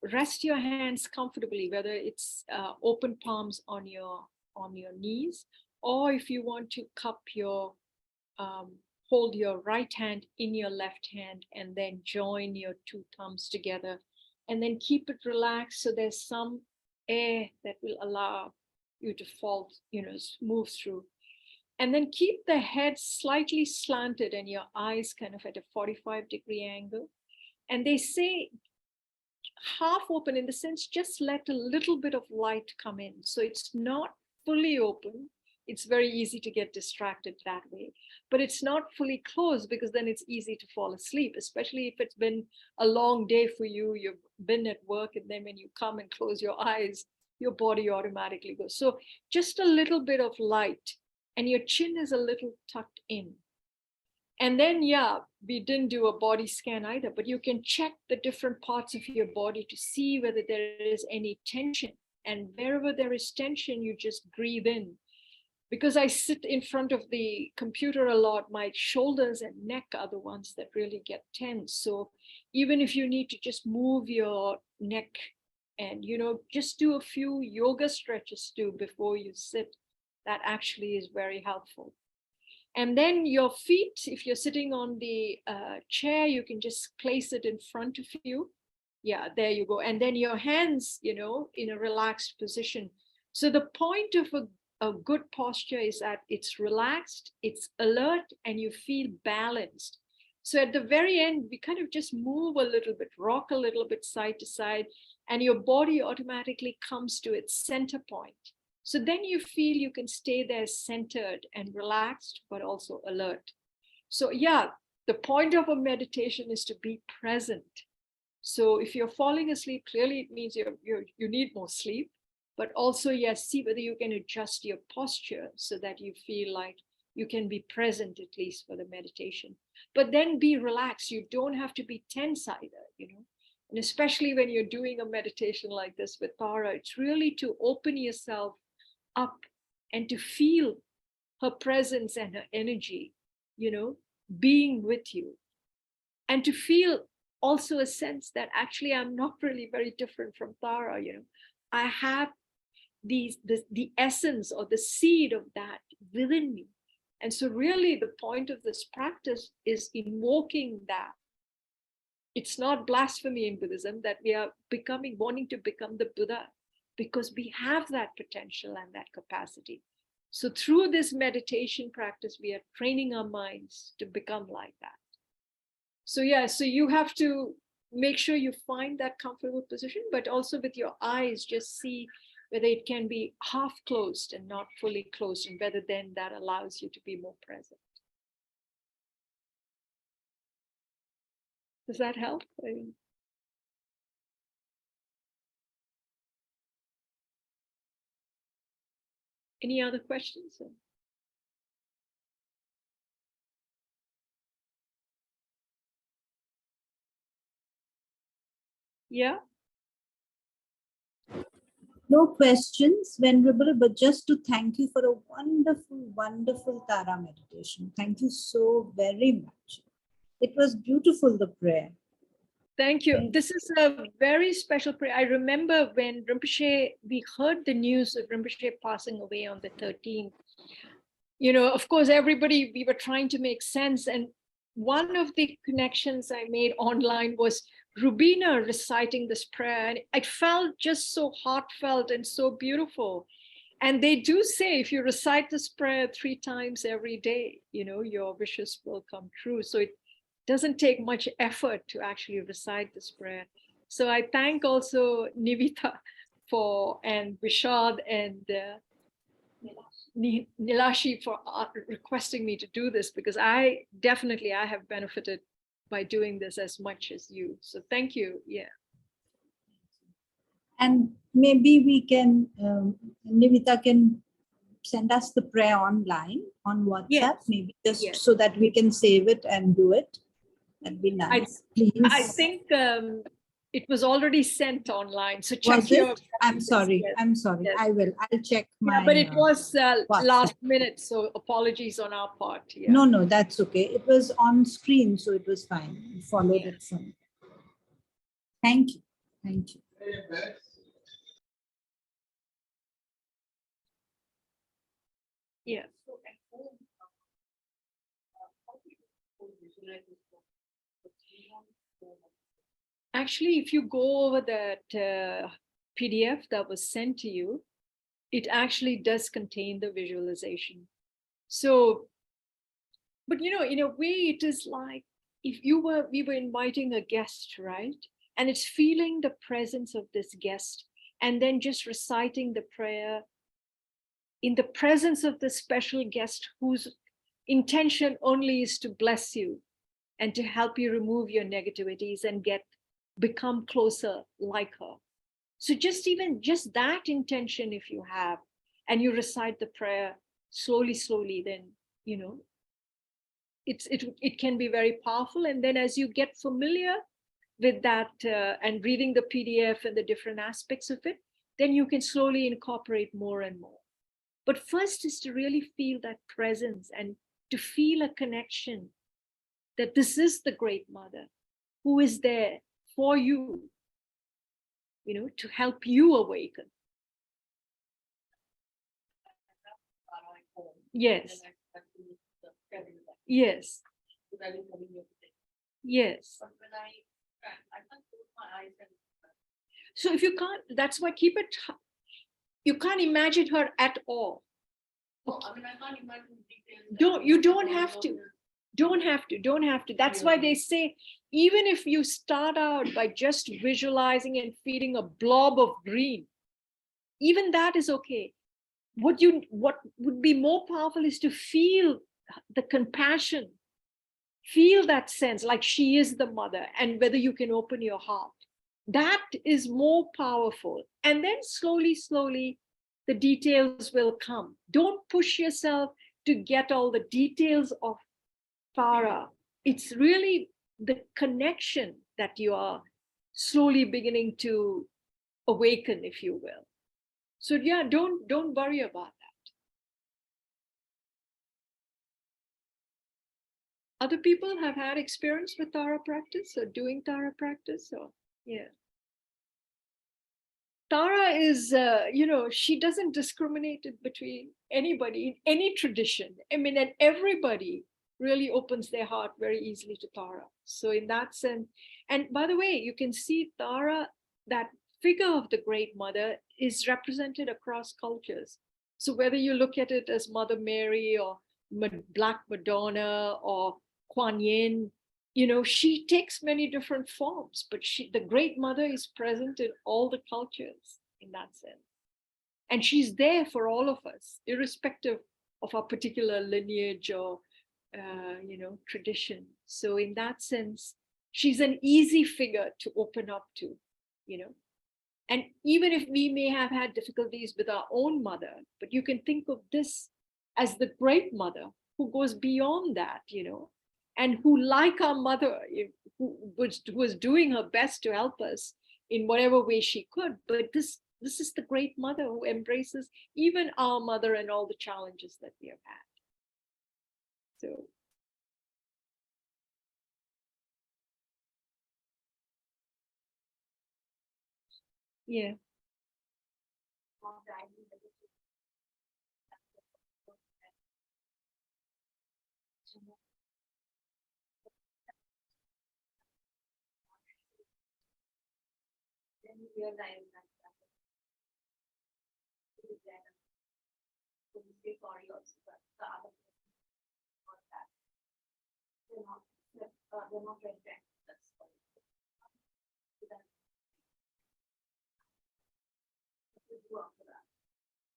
rest your hands comfortably, whether it's open palms on your knees, or if you want to cup your hold your right hand in your left hand and then join your two thumbs together and then keep it relaxed so there's some air that will allow you to fall, move through. And then keep the head slightly slanted and your eyes kind of at a 45-degree angle. And they say half open in the sense, just let a little bit of light come in. So it's not fully open. It's very easy to get distracted that way, but it's not fully closed because then it's easy to fall asleep, especially if it's been a long day for you, you've been at work, and then when you come and close your eyes, your body automatically goes. So just a little bit of light and your chin is a little tucked in. And then, yeah, we didn't do a body scan either, but you can check the different parts of your body to see whether there is any tension. And wherever there is tension, you just breathe in. Because I sit in front of the computer a lot, my shoulders and neck are the ones that really get tense. So even if you need to just move your neck and, just do a few yoga stretches too before you sit, that actually is very helpful. And then your feet, if you're sitting on the chair, you can just place it in front of you. Yeah, there you go. And then your hands, in a relaxed position. So the point of a good posture is that it's relaxed, it's alert, and you feel balanced. So at the very end, we kind of just move a little bit, rock a little bit side to side, and your body automatically comes to its center point. So then you feel you can stay there centered and relaxed, but also alert. So yeah, the point of a meditation is to be present. So if you're falling asleep, clearly it means you need more sleep, but also, yes, see whether you can adjust your posture so that you feel like you can be present at least for the meditation. But then be relaxed. You don't have to be tense either, And especially when you're doing a meditation like this with Tara, it's really to open yourself up and to feel her presence and her energy, being with you. And to feel also a sense that actually I'm not really very different from Tara, I have the essence or the seed of that within me. And so really the point of this practice is invoking that. It's not blasphemy in Buddhism that we are wanting to become the Buddha, because we have that potential and that capacity. So through this meditation practice, we are training our minds to become like that. So yeah, so you have to make sure you find that comfortable position, but also with your eyes, just see whether it can be half closed and not fully closed, and whether then that allows you to be more present. Does that help? Any other questions? Yeah. No questions, Venerable, but just to thank you for a wonderful, wonderful Tara meditation. Thank you so very much. It was beautiful, the prayer. Thank you. This is a very special prayer. I remember when Rinpoche, we heard the news of Rinpoche passing away on the 13th. Of course, everybody, we were trying to make sense. And one of the connections I made online was Rubina reciting this prayer. And it felt just so heartfelt and so beautiful. And they do say, if you recite this prayer 3 times every day, your wishes will come true. So it doesn't take much effort to actually recite this prayer. So I thank also Nivita and Vishad and Nilashi for requesting me to do this, because I have benefited by doing this as much as you. So thank you. Yeah. And maybe we can, Nivita can send us the prayer online on WhatsApp, yes. Maybe just yes. So that we can save it and do it. That'd be nice. Please. I think it was already sent online. So check your. I'm sorry. Yes. I'm sorry. Yes. I will. I'll check my. Yeah, but it was last minute, so apologies on our part. Yeah. No, that's okay. It was on screen, so it was fine. We followed it from. Thank you. Thank you. Yeah. Actually, if you go over that PDF that was sent to you, it actually does contain the visualization. So, but you know, in a way, it is like if we were inviting a guest, right? And it's feeling the presence of this guest and then just reciting the prayer in the presence of the special guest whose intention only is to bless you and to help you remove your negativities and become closer like her. So just that intention, if you have, and you recite the prayer slowly, then, you know, it can be very powerful. And then as you get familiar with that and reading the PDF and the different aspects of it, then you can slowly incorporate more and more. But first is to really feel that presence and to feel a connection that this is the Great Mother who is there for you, you know, to help you awaken. Yes. Yes. Yes. So if you can't, that's why keep it, you can't imagine her at all. Okay. Don't have to. That's why they say, even if you start out by just visualizing and feeling a blob of green, even that is okay. What would be more powerful is to feel the compassion, feel that sense like she is the mother, and whether you can open your heart. That is more powerful. And then slowly, the details will come. Don't push yourself to get all the details of Tara. It's really the connection that you are slowly beginning to awaken, if you will. So yeah, don't worry about that. Other people have had experience with Tara practice or doing Tara practice, or yeah. Tara is, you know, she doesn't discriminate between anybody in any tradition. I mean, and everybody really opens their heart very easily to Tara. So in that sense, and by the way, you can see Tara, that figure of the Great Mother, is represented across cultures. So whether you look at it as Mother Mary or Black Madonna or Kuan Yin, you know, she takes many different forms, but the Great Mother is present in all the cultures in that sense. And she's there for all of us, irrespective of our particular lineage or, you know, tradition. So in that sense, she's an easy figure to open up to, you know. And even if we may have had difficulties with our own mother, but you can think of this as the Great Mother who goes beyond that, you know, and who, like our mother, who was doing her best to help us in whatever way she could. But this is the Great Mother who embraces even our mother and all the challenges that we have had. So. Yeah.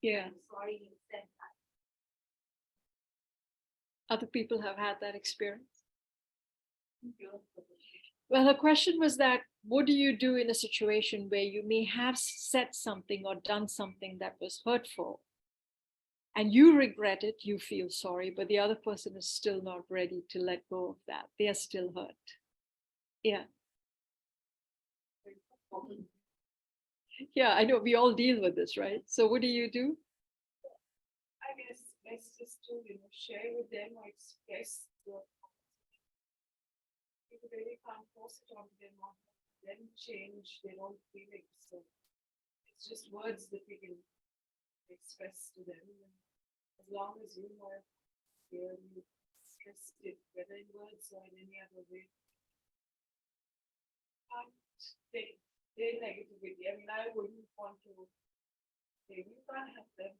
Yeah. Other people have had that experience. Well, her question was that, what do you do in a situation where you may have said something or done something that was hurtful, and you regret it, you feel sorry, but the other person is still not ready to let go of that. They are still hurt. Yeah. Yeah, I know we all deal with this, right? So what do you do? I guess best is to, you know, share with them or express what you really can't force it on them or then change their own feelings. So it's just words that we can express to them. And as long as you are here, you expressed it, whether in words or in any other way. Can't take their negativity. I mean, I wouldn't want to say, you can't have them.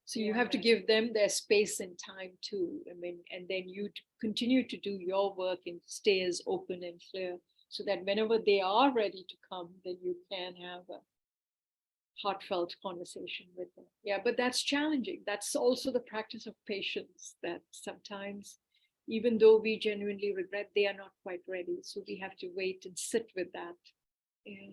So you have to give them their space and time too. I mean, and then you continue to do your work and stay as open and clear so that whenever they are ready to come, then you can have a heartfelt conversation with them. Yeah, but that's challenging. That's also the practice of patience, that sometimes, even though we genuinely regret, they are not quite ready. So we have to wait and sit with that. Yeah.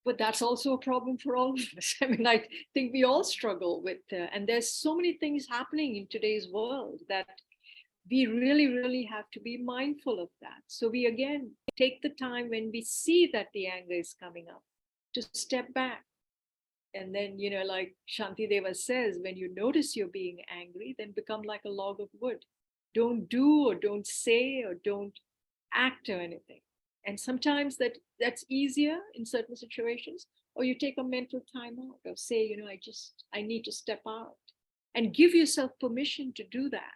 But that's also a problem for all of us. I mean, I think we all struggle with, and there's so many things happening in today's world that we really, really have to be mindful of that. So we again take the time when we see that the anger is coming up to step back. And then, you know, like Shantideva says, when you notice you're being angry, then become like a log of wood. Don't do or don't say or don't act or anything. And sometimes that's easier in certain situations, or you take a mental time out or say, you know, I need to step out and give yourself permission to do that.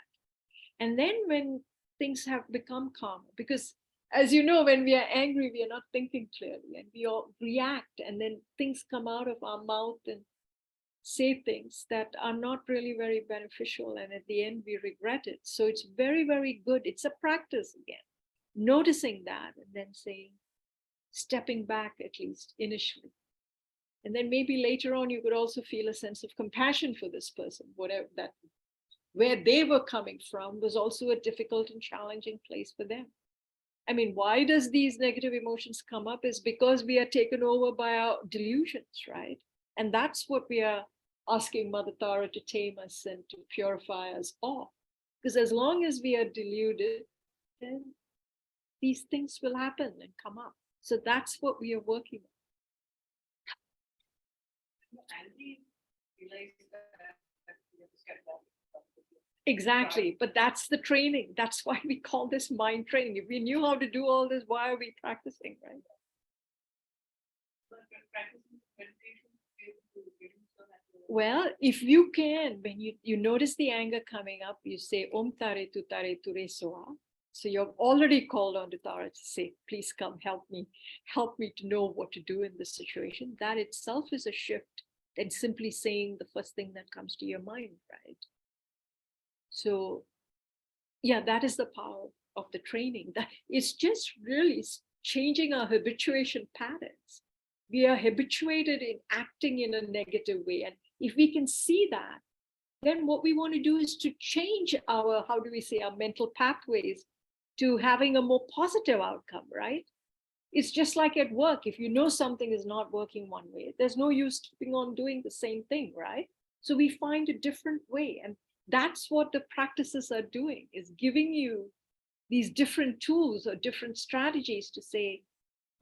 And then when things have become calmer, because as you know, when we are angry, we are not thinking clearly and we all react, and then things come out of our mouth and say things that are not really very beneficial. And at the end, we regret it. So it's very, very good. It's a practice again, noticing that and then saying, stepping back at least initially. And then maybe later on, you could also feel a sense of compassion for this person, whatever that, where they were coming from was also a difficult and challenging place for them. I mean, why does these negative emotions come up is because we are taken over by our delusions, right? And that's what we are asking Mother Tara to tame us and to purify us all. Because as long as we are deluded, then these things will happen and come up. So that's what we are working on. Exactly, but that's the training. That's why we call this mind training. If we knew how to do all this, why are we practicing, right? Well, if you can, when you notice the anger coming up, you say Om Tare Tu Tare Ture Soa. So you've already called on to Tara to say, please come help me to know what to do in this situation. That itself is a shift than simply saying the first thing that comes to your mind, right? So yeah, that is the power of the training. That it's just really changing our habituation patterns. We are habituated in acting in a negative way. And if we can see that, then what we want to do is to change our, how do we say, our mental pathways to having a more positive outcome, right? It's just like at work. If you know something is not working one way, there's no use keeping on doing the same thing, right? So we find a different way. And that's what the practices are doing, is giving you these different tools or different strategies to say,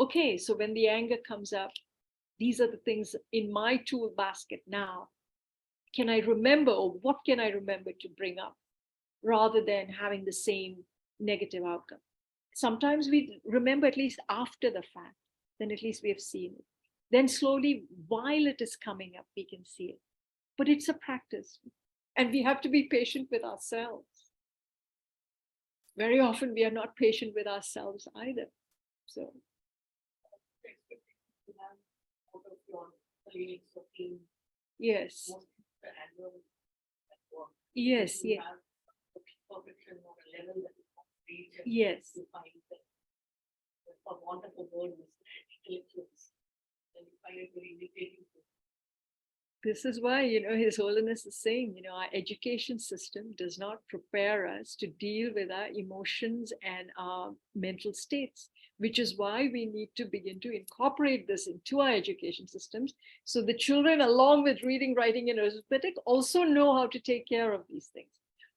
okay, so when the anger comes up, these are the things in my tool basket now. Can I remember, or what can I remember to bring up, rather than having the same negative outcome? Sometimes we remember at least after the fact, then at least we have seen it. Then slowly, while it is coming up, we can see it. But it's a practice. And we have to be patient with ourselves. Very often we are not patient with ourselves either. So yes. Yes, yes. Yes. This is why, you know, His Holiness is saying, you know, our education system does not prepare us to deal with our emotions and our mental states, which is why we need to begin to incorporate this into our education systems. So the children, along with reading, writing, and arithmetic, also know how to take care of these things.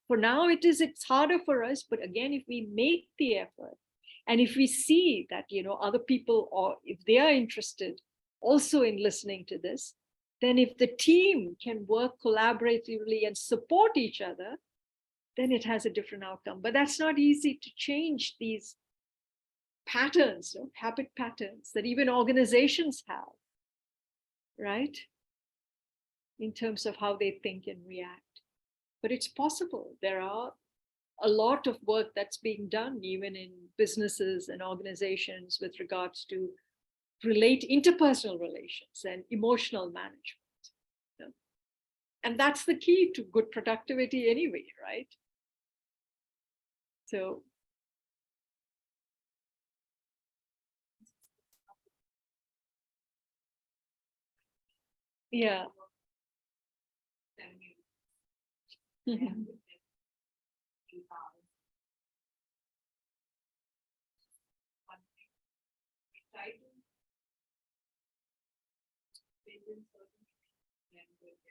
For now, it's harder for us, but again, if we make the effort, and if we see that, you know, other people, or if they are interested also in listening to this, then if the team can work collaboratively and support each other, then it has a different outcome. But that's not easy to change these patterns, habit patterns that even organizations have, right? In terms of how they think and react. But it's possible. There are a lot of work that's being done, even in businesses and organizations, with regards to interpersonal relations and emotional management. And that's the key to good productivity anyway, right? So yeah. Mm-hmm.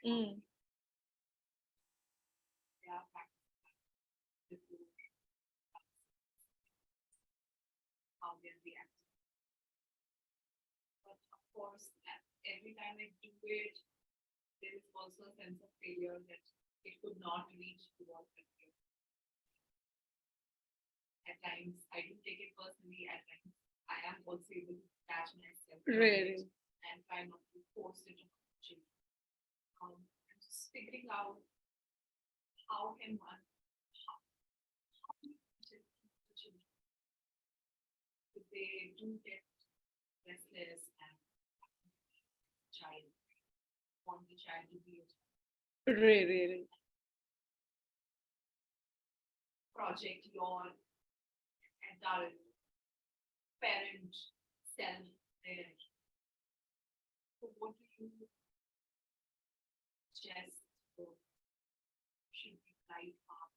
Mm. But of course, every time I do it, there is also a sense of failure that it could not reach to what I feel. At times, I do take it personally. At times, I am also able to catch myself. Really? And try not to force it on change. I'm just figuring out how can one if they do get restless and child want the child to be a Really. project your adult parent self there. So what do you suggest should be right path?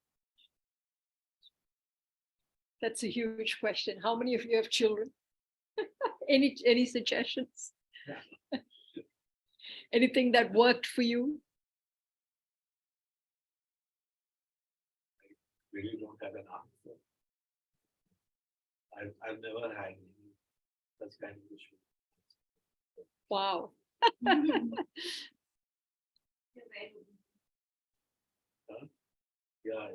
That's a huge question. How many of you have children? Any suggestions? Anything that worked for you? I really don't have an answer. I've never had any such kind of issue. Wow. Yeah.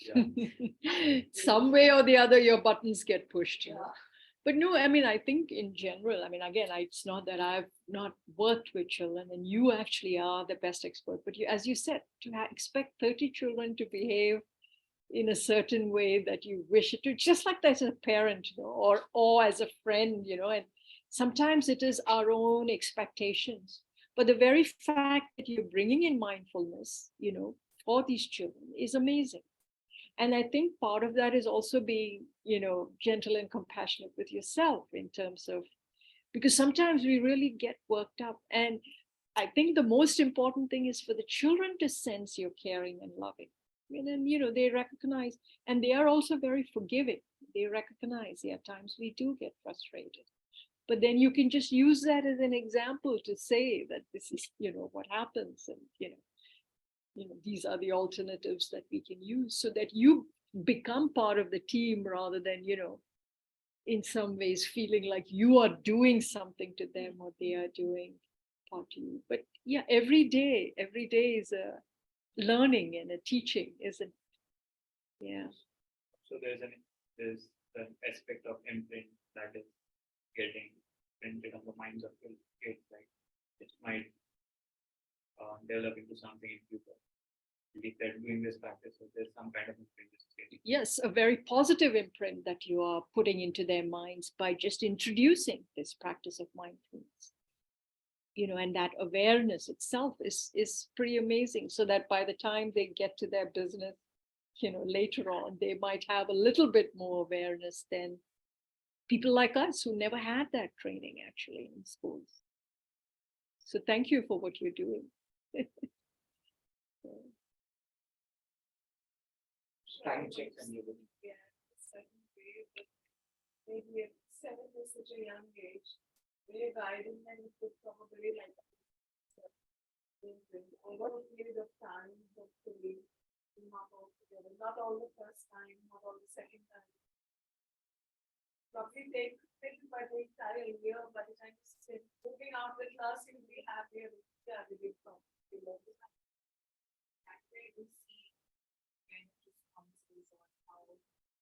Yeah. Some way or the other, your buttons get pushed. But no, I mean, I think in general, I mean, again, it's not that I've not worked with children, and you actually are the best expert. But you, as you said, to expect 30 children to behave in a certain way that you wish it to, just like that as a parent, or as a friend, and sometimes it is our own expectations. But the very fact that you're bringing in mindfulness, for these children is amazing. And I think part of that is also being, gentle and compassionate with yourself in terms of, because sometimes we really get worked up. And I think the most important thing is for the children to sense you're caring and loving. And then, they recognize, and they are also very forgiving. They recognize, at times we do get frustrated. But then you can just use that as an example to say that this is, what happens. And, these are the alternatives that we can use, so that you become part of the team rather than, in some ways feeling like you are doing something to them or they are doing part to you. But yeah, every day is a learning and a teaching, isn't it? Yeah. So there's an aspect of imprint that is getting printed on the minds of kids, like it might develop into something in future. If they're doing this practice, so there's some kind of imprint. Yes, a very positive imprint that you are putting into their minds by just introducing this practice of mindfulness. And that awareness itself is pretty amazing, so that by the time they get to their business, later on, they might have a little bit more awareness than people like us who never had that training actually in schools. So thank you for what you're doing. Time checks and you Yeah, a certain way, but maybe at 7 is such a young age, very guiding and it could probably like over a period of time, hopefully, not all together, not all the first time, not all the second time. Probably take maybe by the entire year, by the time you moving out the class, you'll be happier. Yeah, we did from that way we see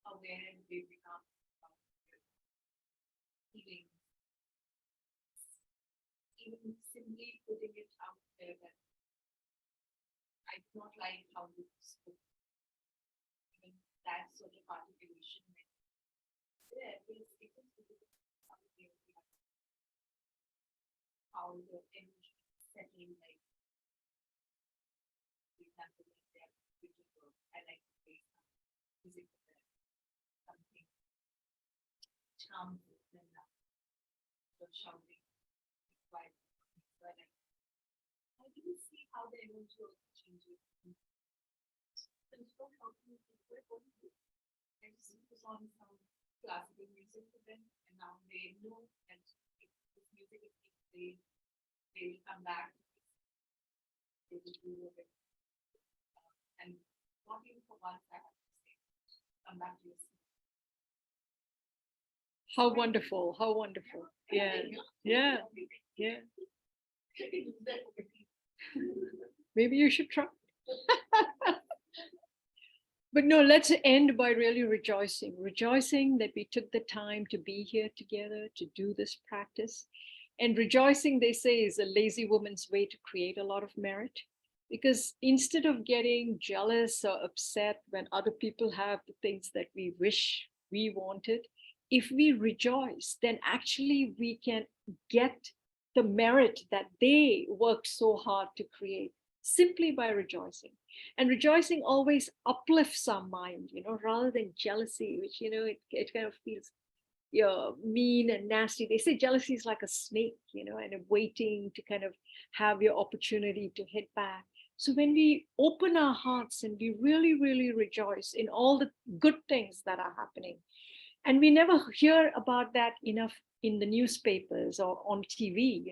aware they become healing. Even simply putting it out there that I do not like how you spoke. Even that sort of articulation. Yeah, it is something like how the energy settling, like for example, like they're beautiful. I like to play some music with them, something charms them now. So shouting, quiet. So I didn't see how the energy also changes. And so how can you do? I just focus on some classical music for them, and now they know that if this music is being played, they will come back. They will do it. And not even for once, I have to say, come back to yourself. How wonderful, how wonderful. Yeah, yeah, yeah. Maybe you should try. But no, let's end by really rejoicing that we took the time to be here together to do this practice. And rejoicing, they say, is a lazy woman's way to create a lot of merit. Because instead of getting jealous or upset when other people have the things that we wish we wanted, if we rejoice, then actually we can get the merit that they worked so hard to create simply by rejoicing. And rejoicing always uplifts our mind, rather than jealousy, which, it kind of feels mean and nasty. They say jealousy is like a snake, and waiting to kind of have your opportunity to hit back. So when we open our hearts and we really, really rejoice in all the good things that are happening, and we never hear about that enough in the newspapers or on TV,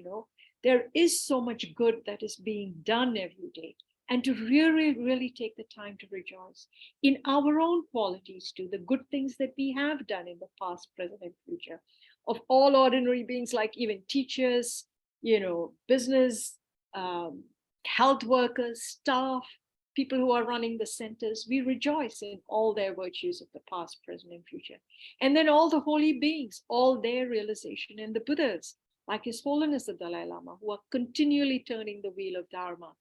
there is so much good that is being done every day. And to really, really take the time to rejoice in our own qualities too, the good things that we have done in the past, present, and future, of all ordinary beings, like even teachers, business, health workers, staff, people who are running the centers. We rejoice in all their virtues of the past, present, and future. And then all the holy beings, all their realization, and the Buddhas, like His Holiness the Dalai Lama, who are continually turning the wheel of Dharma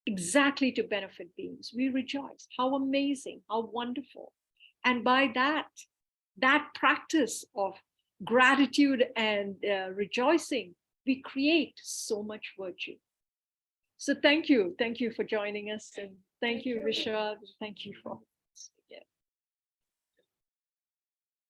exactly to benefit beings. We rejoice. How amazing, how wonderful. And by that practice of gratitude and rejoicing, we create so much virtue. So thank you for joining us, and thank you, Vishal. Thank you for